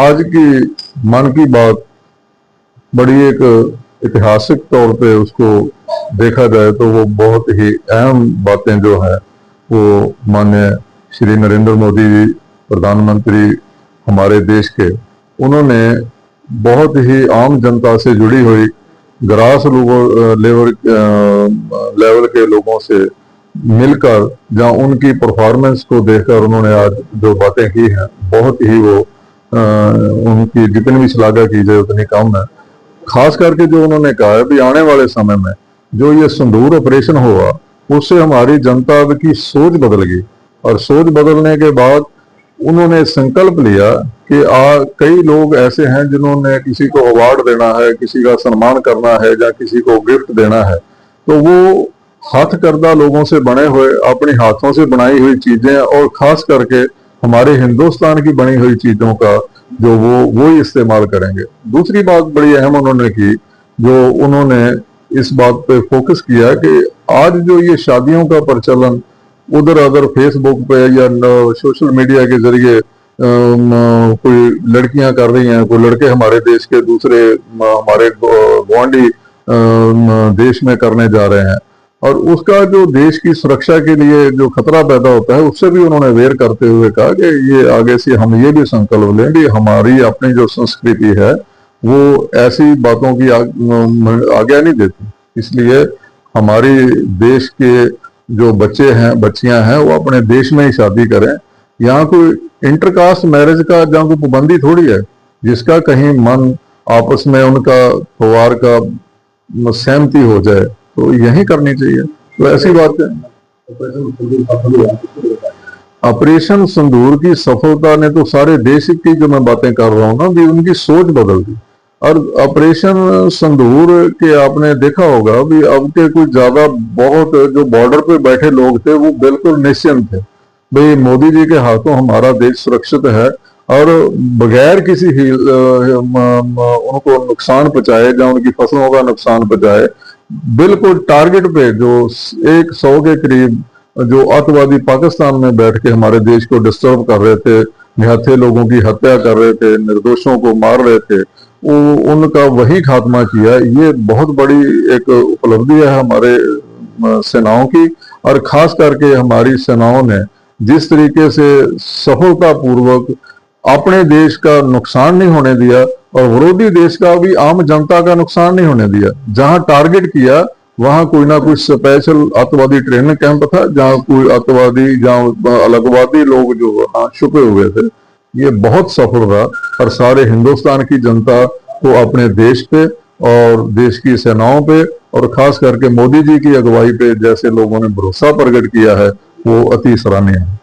आज की मन की बात बड़ी एक ऐतिहासिक तौर पे उसको देखा जाए तो वो बहुत ही अहम बातें जो है वो माननीय श्री नरेंद्र मोदी जी प्रधानमंत्री हमारे देश के, उन्होंने बहुत ही आम जनता से जुड़ी हुई ग्रास लेवल के लोगों से मिलकर जहाँ उनकी परफॉर्मेंस को देखकर उन्होंने आज जो बातें की हैं बहुत ही वो उनकी जितनी भी श्लाघा की जाए उतनी कम है। खास करके जो उन्होंने कहा है भी आने वाले समय में जो ये संदूर ऑपरेशन हुआ उससे हमारी जनता की सोच बदल गई और सोच बदलने के बाद उन्होंने संकल्प लिया कि कई लोग ऐसे हैं जिन्होंने किसी को अवार्ड देना है, किसी का सम्मान करना है या किसी को गिफ्ट देना है, तो वो हाथ करदा लोगों से बने हुए अपने हाथों से बनाई हुई चीजें और खास करके हमारे हिंदुस्तान की बनी हुई चीजों का जो वो ही इस्तेमाल करेंगे। दूसरी बात बड़ी अहम उन्होंने की, जो उन्होंने इस बात पे फोकस किया कि आज जो ये शादियों का प्रचलन उधर अदर फेसबुक पे या सोशल मीडिया के जरिए कोई लड़कियां कर रही हैं, कोई लड़के हमारे देश के दूसरे हमारे गुआंढी देश में करने जा रहे हैं और उसका जो देश की सुरक्षा के लिए जो खतरा पैदा होता है उससे भी उन्होंने वेर करते हुए कहा कि ये आगे से हम ये भी संकल्प लें कि हमारी अपनी जो संस्कृति है वो ऐसी बातों की आज्ञा नहीं देती, इसलिए हमारी देश के जो बच्चे हैं बच्चियां हैं वो अपने देश में ही शादी करें। यहाँ कोई इंटरकास्ट मैरिज का जहाँ कोई पाबंदी थोड़ी है, जिसका कहीं मन आपस में उनका परिवार का सहमति हो जाए तो यही करनी चाहिए। तो ऐसी बात है। ऑपरेशन सिंदूर की सफलता ने तो सारे देश की जो मैं बातें कर रहा हूँ ना भी उनकी सोच बदल दी। और ऑपरेशन सिंदूर के आपने देखा होगा भी अब के कुछ ज्यादा बहुत जो बॉर्डर पे बैठे लोग थे वो बिल्कुल निश्चिंत थे भाई मोदी जी के हाथों हमारा देश सुरक्षित है और बगैर किसी उनको नुकसान पहुंचाए या उनकी फसलों का नुकसान पहुंचाए बिल्कुल टारगेट पे जो 100 के करीब जो आतंकवादी पाकिस्तान में बैठ के हमारे देश को डिस्टर्ब कर रहे थे, निहत्थे लोगों की हत्या कर रहे थे, निर्दोषों को मार रहे थे, वो उनका वही खात्मा किया। ये बहुत बड़ी एक उपलब्धि है हमारे सेनाओं की और खास करके हमारी सेनाओं ने जिस तरीके से सफलतापूर्वक अपने देश का नुकसान नहीं होने दिया और विरोधी देश का भी आम जनता का नुकसान नहीं होने दिया। जहां टारगेट किया वहां कोई ना कोई स्पेशल आतंकवादी ट्रेनिंग कैंप था, जहां कोई आतंकवादी जहां अलगवादी लोग जो वहां छुपे हुए थे। ये बहुत सफल रहा और सारे हिंदुस्तान की जनता को अपने देश पे और देश की सेनाओं पे और खास करके मोदी जी की अगुवाई पे जैसे लोगों ने भरोसा प्रकट किया है वो अति सराहनीय है।